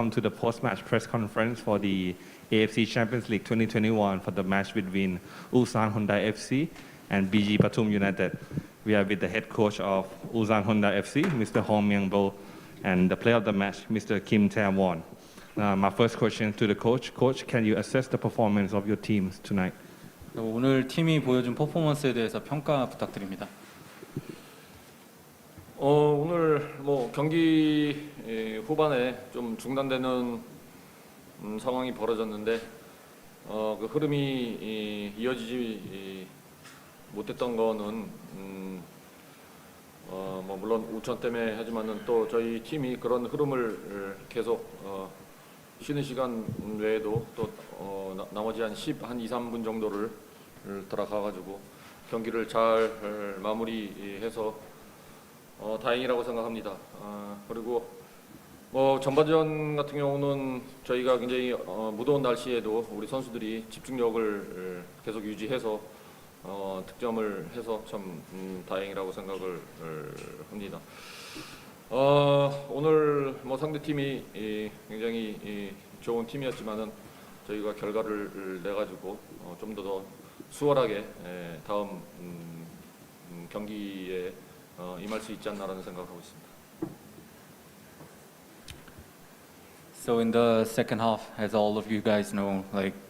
welcome to the post-match press conference for the AFC Champions League 2021 for the match between ULSAN HYUNDAI FC and BG PATHUM United. We are with the head coach of ULSAN HYUNDAI FC, Mr. Hong Myung-bo, and the player of the match, Mr. Kim Tae-won. My first question to the coach. Coach, can you assess the performance of your teams tonight? 오늘 팀이 보여준 퍼포먼스에 대해서 평가 부탁드립니다. 오늘 경기 후반에 좀 중단되는 상황이 벌어졌는데 그 흐름이 이어지지 못했던 거는 물론 우천 때문에 하지만은 또 저희 팀이 그런 흐름을 계속 쉬는 시간 외에도 또 나머지 한 2, 3분 정도를 돌아가가지고 경기를 잘 마무리해서 다행이라고 생각합니다. 그리고 전반전 같은 경우는 저희가 굉장히 무더운 날씨에도 우리 선수들이 집중력을 계속 유지해서 득점을 해서 참 다행이라고 생각을 합니다. 오늘 상대 팀이 굉장히 좋은 팀이었지만은 저희가 결과를 내 가지고 좀 더 수월하게 다음 경기에 임할 수 있지 않나라는 생각하고 있습니다. So in the second half, as all of you guys know,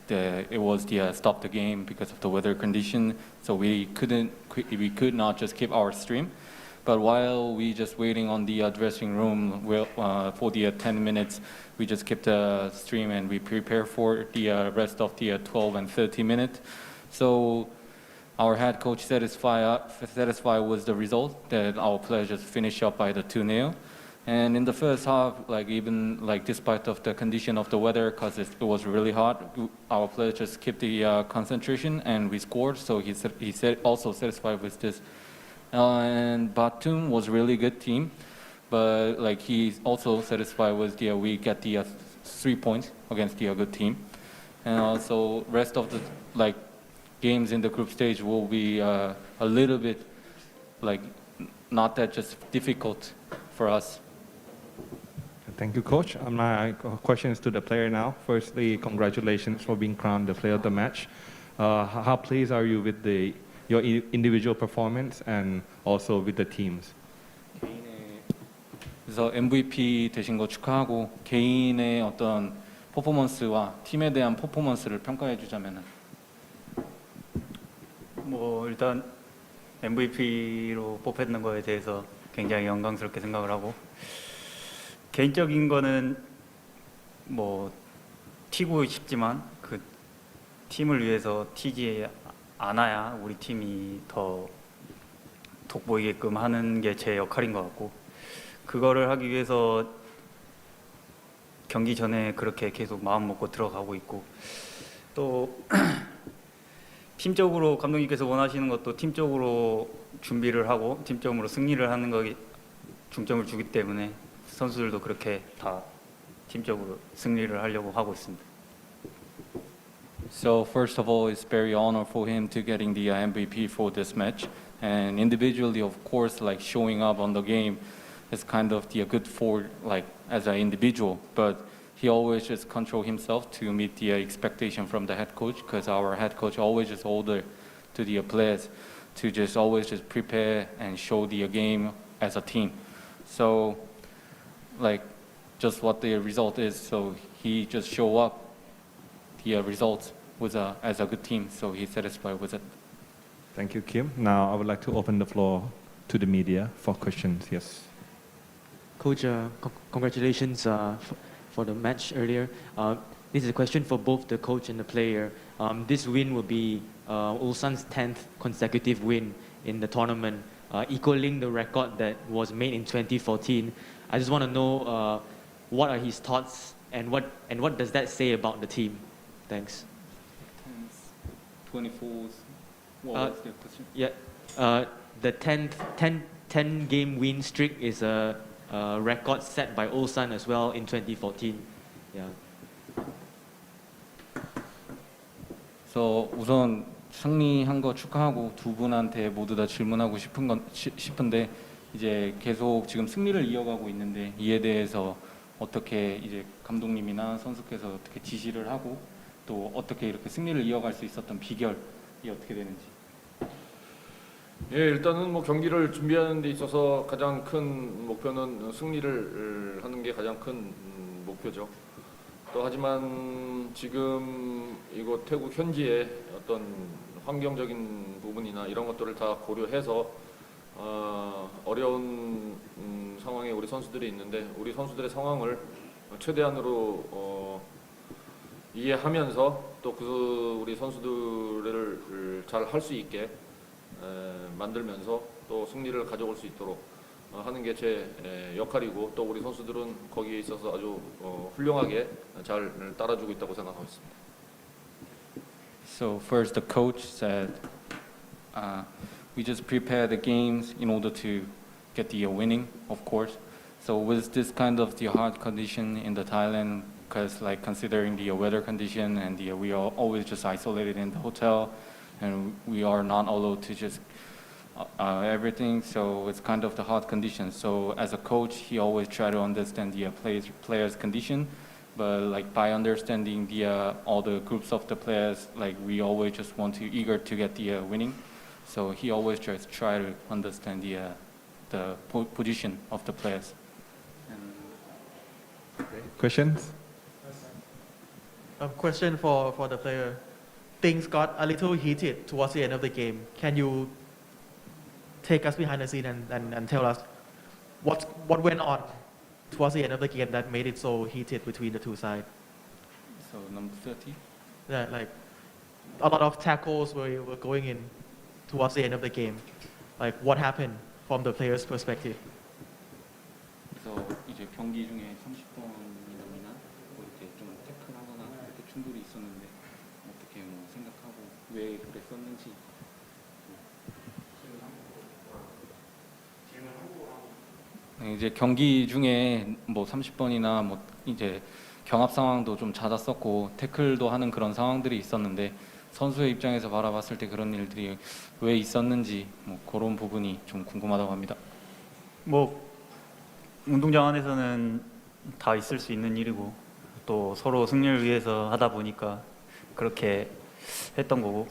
it was the stop the game because of the weather condition. So we could not just keep our stream. But while we just waiting on the dressing room for the 10 minutes, we just kept the stream and we prepare for the rest of the 12 and 30 minutes. So our head coach satisfied with the result that our players just finished up by the 2-0. And in the first half, despite of the condition of the weather, because it was really hot, our players just kept the concentration and we scored. So he said also satisfied with this. And Pathum was really good team, but he's also satisfied with we get the 3 points against the good team. And also rest of the games in the group stage will be a little bit not that just difficult for us. Thank you, Coach. My question is to the player now. Firstly, congratulations for being crowned the player of the match. How pleased are you with your individual performance and also with the teams? 그래서 MVP 되신 거 축하하고 개인의 어떤 퍼포먼스와 팀에 대한 퍼포먼스를 평가해 주자면은 일단 MVP로 뽑혔는 거에 대해서 굉장히 영광스럽게 생각을 하고 개인적인 거는 튀고 싶지만 그 팀을 위해서 튀지 않아야 우리 팀이 더 돋보이게끔 하는 게 제 역할인 것 같고 그거를 하기 위해서 경기 전에 그렇게 계속 마음 먹고 들어가고 있고 또 팀적으로 감독님께서 원하시는 것도 팀적으로 준비를 하고 팀적으로 승리를 하는 거에 중점을 주기 때문에 선수들도 그렇게 다 팀적으로 승리를 하려고 하고 있습니다. So first of all, it's very honor for him to getting the MVP for this match, and individually, of course, showing up on the game is kind of the good for as an individual, but he always just control himself to meet the expectation from the head coach, because our head coach always just order to the players to just always just prepare and show the game as a team. So just what the result is, so he just show up the results as a good team, so he's satisfied with it. Thank you, Kim. Now I would like to open the floor to the media for questions. Yes. Coach, congratulations for the match earlier. This is a question for both the coach and the player. This win will be Ulsan's 10th consecutive win in the tournament, equaling the record that was made in 2014. I just want to know what are his thoughts and what does that say about the team? Thanks. 24. What was the question? Yeah, the 10 game win streak is a record set by Ulsan as well in 2014. Yeah. So 우선 승리한 거 축하하고 두 분한테 모두 다 질문하고 싶은데 이제 계속 지금 승리를 이어가고 있는데 이에 대해서 어떻게 이제 감독님이나 선수께서 어떻게 지시를 하고 또 어떻게 이렇게 승리를 이어갈 수 있었던 비결이 어떻게 되는지. 예, 일단은 뭐 경기를 준비하는 데 있어서 가장 큰 목표는 승리를 하는 게 가장 큰 목표죠. 또 하지만 지금 이곳 태국 현지의 어떤 환경적인 부분이나 이런 것들을 다 고려해서 어려운 상황에 우리 선수들이 있는데 우리 선수들의 상황을 최대한으로 이해하면서 또 그 우리 선수들을 잘 할 수 있게 만들면서 또 승리를 가져올 수 있도록 하는 게 제 역할이고 또 우리 선수들은 거기에 있어서 아주 훌륭하게 잘 따라주고 있다고 생각하고 있습니다. So first, the coach said, we just prepare the games in order to get the winning, of course. So with this kind of the hard condition in the Thailand, because like considering the weather condition and we are always just isolated in the hotel, and we are not allowed to just everything. So it's kind of the hard condition. So as a coach, he always try to understand the players' condition. But like by understanding all the groups of the players, like we always just want to eager to get the winning. So he always just try to understand the position of the players. Questions? Question for the player. Things got a little heated towards the end of the game. Can you take us behind the scene and tell us what went on towards the end of the game that made it so heated between the two sides? So number 30. Yeah, like a lot of tackles were going in towards the end of the game. Like what happened from the player's perspective? 그래서 이제 경기 중에 30번 이남이나 뭐 이렇게 좀 태클하거나 이렇게 충돌이 있었는데 어떻게 뭐 생각하고 왜 그랬었는지. 이제 경기 중에 뭐 30번이나 뭐 이제 경합 상황도 좀 잦았었고 태클도 하는 그런 상황들이 있었는데 선수의 입장에서 바라봤을 때 그런 일들이 왜 있었는지 뭐 그런 부분이 좀 궁금하다고 합니다. 뭐 운동장 안에서는 다 있을 수 있는 일이고 또 서로 승리를 위해서 하다 보니까 그렇게 했던 거고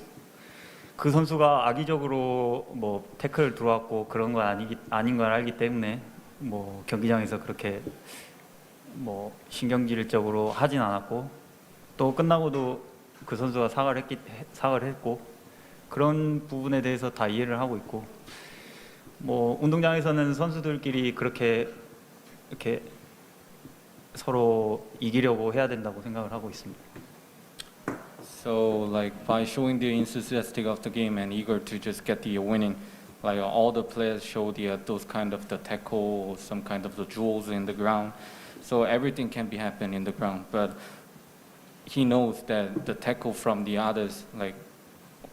그 선수가 악의적으로 뭐 태클 들어왔고 그런 건 아닌 걸 알기 때문에 뭐 경기장에서 그렇게 뭐 신경질적으로 하진 않았고 또 끝나고도 그 선수가 사과를 했고 그런 부분에 대해서 다 이해를 하고 있고 뭐 운동장에서는 선수들끼리 그렇게 이렇게 서로 이기려고 해야 된다고 생각을 하고 있습니다. So like by showing the enthusiastic of the game and eager to just get the winning, like all the players show those kind of the tackle or some kind of the jewels in the ground. So everything can be happen in the ground, but he knows that the tackle from the others, like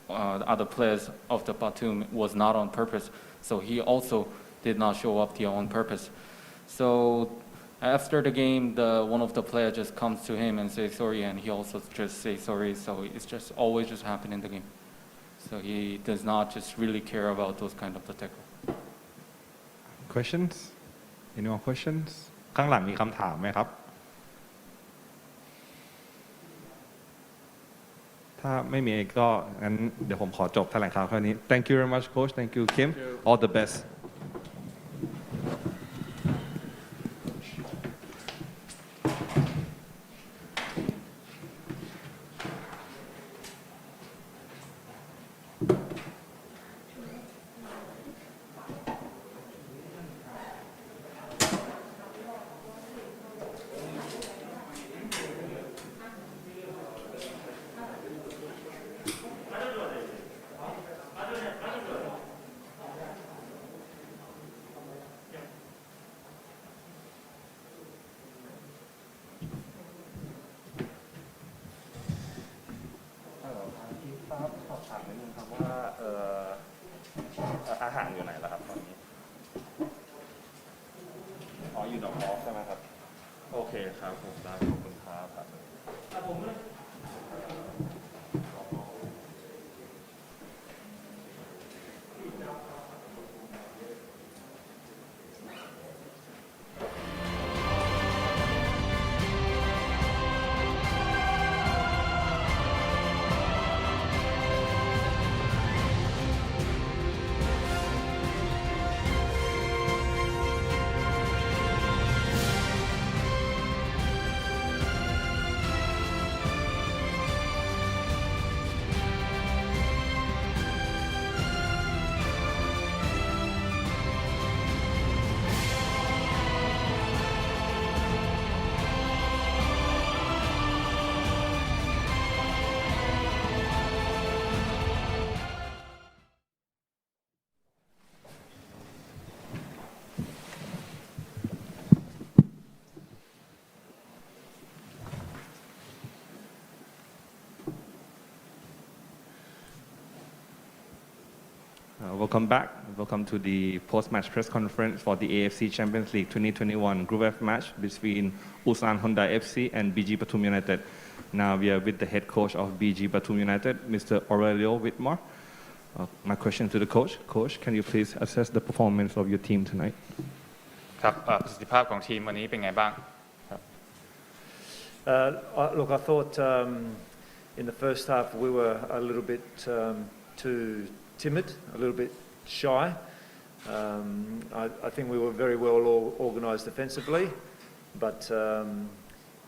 other players of the Pathum, was not on purpose. So he also did not show up there on purpose. So after the game, one of the players just comes to him and says sorry, and he also just says sorry. So it's just always just happen in the game. So he does not just really care about those kind of the tackle. Questions? Any more questions? ข้างหลังมีคำถามไหมครับ ถ้าไม่มีก็งั้นเดี๋ยวผมขอจบแถลงข่าวแค่นี้ Thank you very much, coach. Thank you, Kim. All the best.อาหารอยู่ไหนล่ะครับตอนนี้อยู่ดอกมอสใช่ไหมครับโอเคครับผมได้ขอบคุณครับ Welcome back. Welcome to the post-match press conference for the AFC Champions League 2021 Group F match between ULSAN HYUNDAI FC and BG Pathum United. Now we are with the head coach of BG Pathum United, Mr. Aurelio Whitmore. My question to the coach. Coach, can you please assess the performance of your team tonight? ครับประสิทธิภาพของทีมวันนี้เป็นไงบ้าง Look, I thought in the first half we were a little bit too timid, a little bit shy. I think we were very well organised defensively, but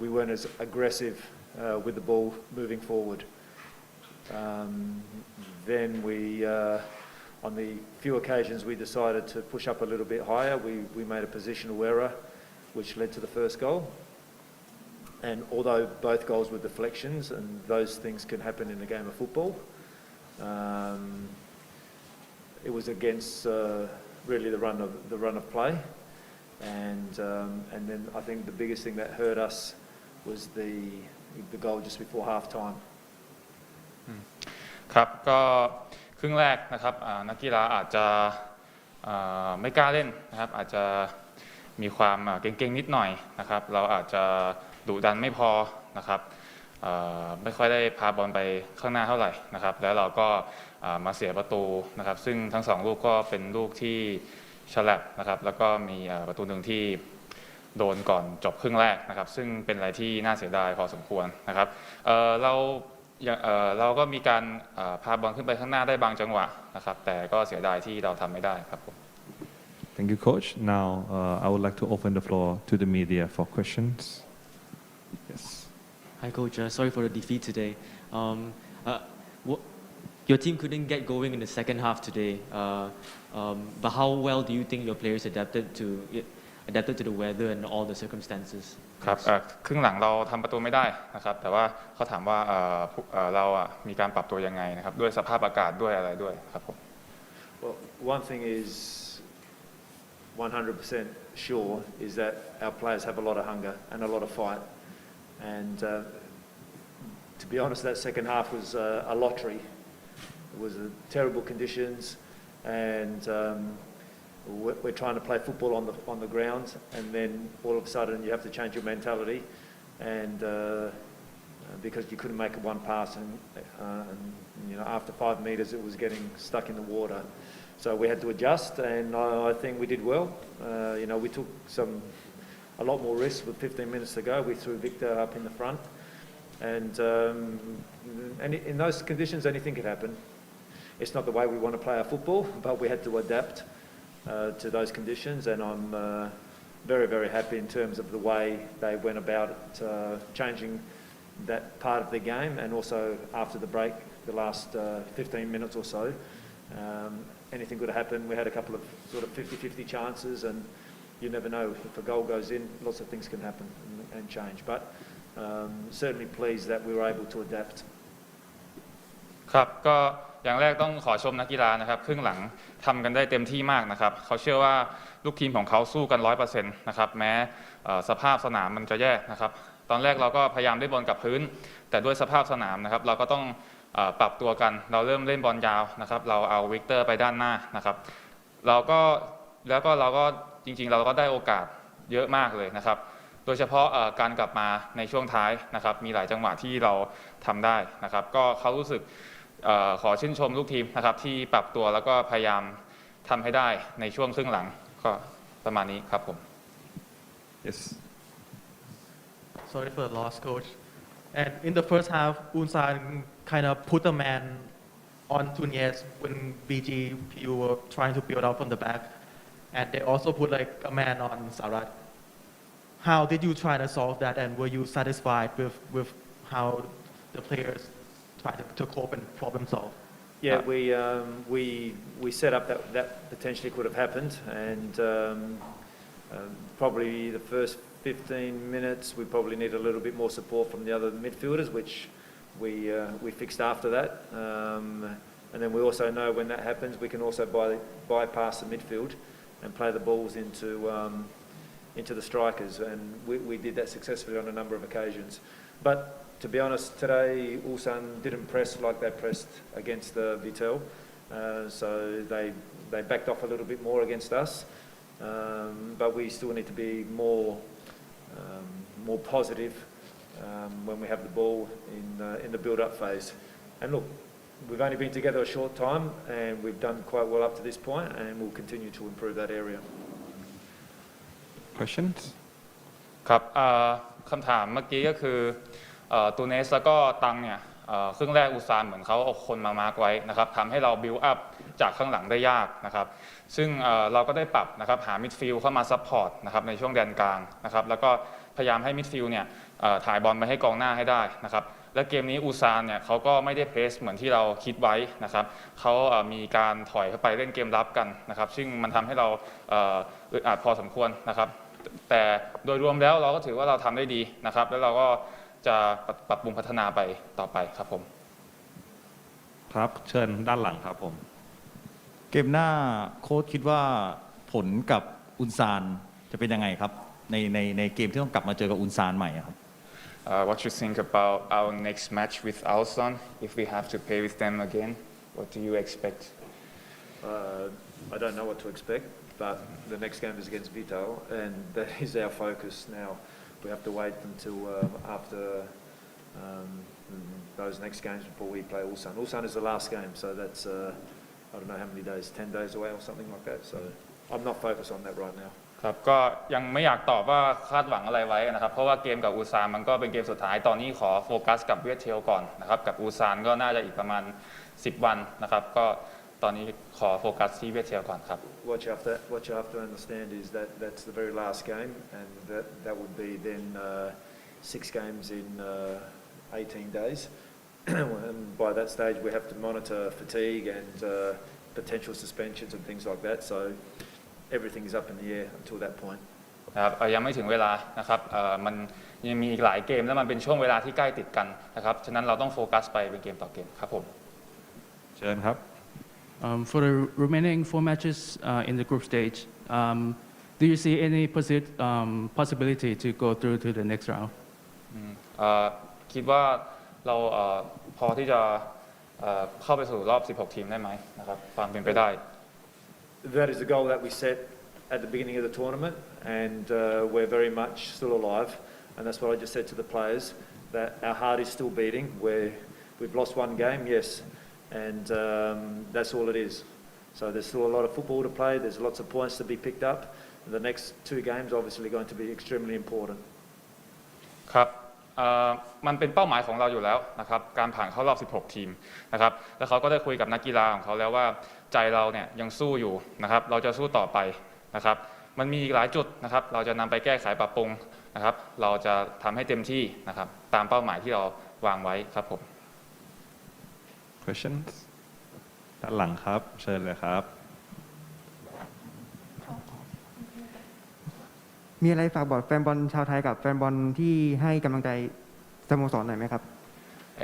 we weren't as aggressive with the ball moving forward. Then on the few occasions we decided to push up a little bit higher. We made a positional error, which led to the first goal. And although both goals were deflections, and those things can happen in a game of football, it was against really the run of play, and then I think the biggest thing that hurt us was the goal just before half time. ครับก็ครึ่งแรกนะครับนักกีฬาอาจจะไม่กล้าเล่นนะครับอาจจะมีความเก่งๆนิดหน่อยนะครับเราอาจจะดุดันไม่พอนะครับไม่ค่อยได้พาบอลไปข้างหน้าเท่าไหร่นะครับแล้วเราก็มาเสียประตูนะครับซึ่งทั้ง2ลูกก็เป็นลูกที่ฉลับนะครับแล้วก็มีประตูหนึ่งที่โดนก่อนจบครึ่งแรกนะครับซึ่งเป็นอะไรที่น่าเสียดายพอสมควรนะครับเราก็มีการพาบอลขึ้นไปข้างหน้าได้บางจังหวะนะครับแต่ก็เสียดายที่เราทำไม่ได้ครับผม Thank you, Coach. Now I would like to open the floor to the media for questions. Yes. Hi, Coach. Sorry for the defeat today. Your team couldn't get going in the second half today, but how well do you think your players adapted to the weather and all the circumstances? ครับครึ่งหลังเราทำประตูไม่ได้นะครับแต่ว่าเขาถามว่าเรามีการปรับตัวยังไงนะครับด้วยสภาพอากาศด้วยอะไรด้วยครับผม Well, one thing is 100% sure is that our players have a lot of hunger and a lot of fight, and to be honest, that second half was a lottery. It was terrible conditions, and we're trying to play football on the ground, and then all of a sudden you have to change your mentality, and because you couldn't make one pass, and after 5 meters it was getting stuck in the water, so we had to adjust, and I think we did well. We took a lot more risks with 15 minutes to go. We threw Victor up in the front, and in those conditions anything could happen. It's not the way we want to play our football, but we had to adapt to those conditions, and I'm very, very happy in terms of the way they went about it, changing that part of the game, and also after the break, the last 15 minutes or so, anything could have happened. We had a couple of sort of 50-50 chances, and you never know. If a goal goes in, lots of things can happen and change, but certainly pleased that we were able to adapt. ครับก็อย่างแรกต้องขอชมนักกีฬานะครับครึ่งหลังทำกันได้เต็มที่มากนะครับเขาเชื่อว่าลูกทีมของเขาสู้กัน 100% นะครับแม้สภาพสนามมันจะแย่นะครับตอนแรกเราก็พยายามเล่นบอลกับพื้นแต่ด้วยสภาพสนามนะครับเราก็ต้องปรับตัวกันเราเริ่มเล่นบอลยาวนะครับเราเอาวิกเตอร์ไปด้านหน้านะครับเราก็จริงๆเราก็ได้โอกาสเยอะมากเลยนะครับโดยเฉพาะการกลับมาในช่วงท้ายนะครับมีหลายจังหวะที่เราทำได้นะครับก็เขารู้สึกขอชื่นชมลูกทีมนะครับที่ปรับตัวแล้วก็พยายามทำให้ได้ในช่วงครึ่งหลังก็ประมาณนี้ครับผม Yes. Sorry for the loss, Coach. And in the first half, ULSAN kind of put a man on Tunez when BG PU were trying to build up from the back, and they also put like a man on Sarat. How did you try to solve that, and were you satisfied with how the players tried to cope and problem solve? Yeah, we set up that potentially could have happened, and probably the first 15 minutes we probably need a little bit more support from the other midfielders, which we fixed after that. And then we also know when that happens we can also bypass the midfield and play the balls into the strikers, and we did that successfully on a number of occasions. But to be honest, today ULSAN didn't press like they pressed against Vitel. so they backed off a little bit more against us, but we still need to be more positive when we have the ball in the build-up phase. And look, we've only been together a short time, and we've done quite well up to this point, and we'll continue to improve that area. Questions? ครับคำถามเมื่อกี้ก็คือตูเนสแล้วก็ตังเนี่ยครึ่งแรกอุซานเหมือนเขาเอาคนมามาร์กไว้นะครับทำให้เราบิลด์อัพจากข้างหลังได้ยากนะครับซึ่งเราก็ได้ปรับนะครับหามิดฟิลด์เข้ามาซัพพอร์ตนะครับในช่วงแดนกลางนะครับแล้วก็พยายามให้มิดฟิลด์เนี่ยถ่ายบอลไปให้กองหน้าให้ได้นะครับและเกมนี้อูซานเนี่ยเขาก็ไม่ได้เพรสเหมือนที่เราคิดไว้นะครับเขามีการถอยเข้าไปเล่นเกมรับกันนะครับซึ่งมันทำให้เราอึดอัดพอสมควรนะครับแต่โดยรวมแล้วเราก็ถือว่าเราทำได้ดีนะครับแล้วเราก็จะปรับปรุงพัฒนาไปต่อไปครับผมครับเชิญด้านหลังครับผมเกมหน้าโค้ชคิดว่าผลกับอุนซานจะเป็นยังไงครับในเกมที่ต้องกลับมาเจอกับอุนซานใหม่ครับ What you think about our next match with ULSAN if we have to play with them again what do you expect I don't know what to expect, but the next game is against Vital, and that is our focus now. We have to wait until after those next games before we play ULSAN. ULSAN is the last game, so that's I don't know how many days, 10 days away or something like that. So I'm not focused on that right now. ครับก็ยังไม่อยากตอบว่าคาดหวังอะไรไว้นะครับเพราะว่าเกมกับอูซานมันก็เป็นเกมสุดท้ายตอนนี้ขอโฟกัสกับเวียดเทลก่อนนะครับกับอูซานก็น่าจะอีกประมาณ10 วันนะครับก็ตอนนี้ขอโฟกัสที่เวียดเทลก่อนครับ What you have to understand is that that's the very last game, and that would be then 6 games in 18 days. And by that stage, we have to monitor fatigue and potential suspensions and things like that. So everything is up in the air until that point. นะครับยังไม่ถึงเวลานะครับมันยังมีอีกหลายเกมแล้วมันเป็นช่วงเวลาที่ใกล้ติดกันนะครับฉะนั้นเราต้องโฟกัสไปเป็นเกมต่อเกมครับผมเชิญครับ For the remaining 4 matches in the group stage, do you see any possibility to go through to the next round? คิดว่าเราพอที่จะเข้าไปสู่รอบ 16 ทีมได้ไหมนะครับความเป็นไปได้ That is the goal that we set at the beginning of the tournament, and we're very much still alive. And that's what I just said to the players, that our heart is still beating. We've lost 1 game, yes, and that's all it is. So there's still a lot of football to play. There's lots of points to be picked up. The next 2 games obviously going to be extremely important. ครับมันเป็นเป้าหมายของเราอยู่แล้วนะครับการผ่านเข้ารอบ 16 ทีมนะครับแล้วเขาก็ได้คุยกับนักกีฬาของเขาแล้วว่าใจเราเนี่ยยังสู้อยู่นะครับเราจะสู้ต่อไปนะครับมันมีอีกหลายจุดนะครับเราจะนำไปแก้ไขปรับปรุงนะครับเราจะทำให้เต็มที่นะครับตามเป้าหมายที่เราวางไว้ครับผม Questions ด้านหลังครับเชิญเลยครับมีอะไรฝากบอกแฟนบอลชาวไทยกับแฟนบอลที่ให้กำลังใจสโมสรหน่อยไหมครับ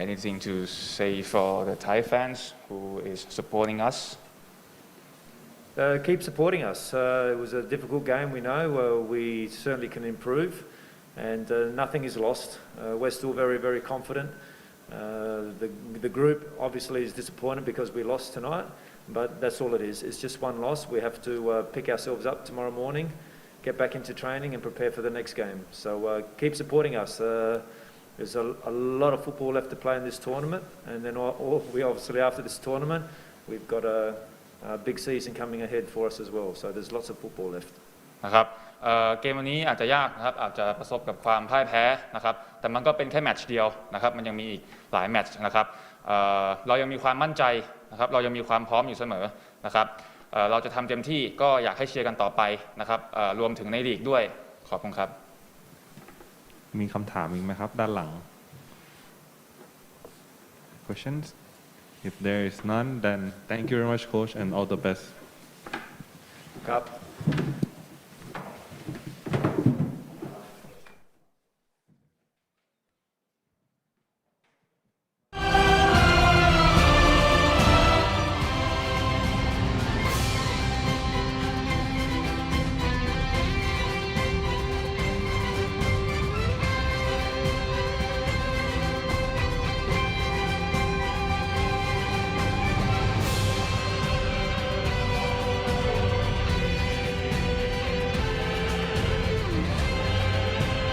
Anything to say for the Thai fans who is supporting us Keep supporting us. It was a difficult game, we know. We certainly can improve, and nothing is lost. We're still very, very confident. The group obviously is disappointed because we lost tonight, but that's all it is. It's just 1 loss. We have to pick ourselves up tomorrow morning, get back into training and prepare for the next game. So keep supporting us. There's a lot of football left to play in this tournament, and then we obviously after this tournament, we've got a big season coming ahead for us as well. So there's lots of football left. นะครับเกมวันนี้อาจจะยากนะครับอาจจะประสบกับความพ่ายแพ้นะครับแต่มันก็เป็นแค่แมตช์เดียวนะครับมันยังมีอีกหลายแมตช์นะครับเรายังมีความมั่นใจนะครับเรายังมีความพร้อมอยู่เสมอนะครับเราจะทำเต็มที่ก็อยากให้เชียร์กันต่อไปนะครับรวมถึงในลีกด้วยขอบคุณครับมีคำถามอีกไหมครับด้านหลัง Questions If there is none then thank you very much coach and all the best ครับ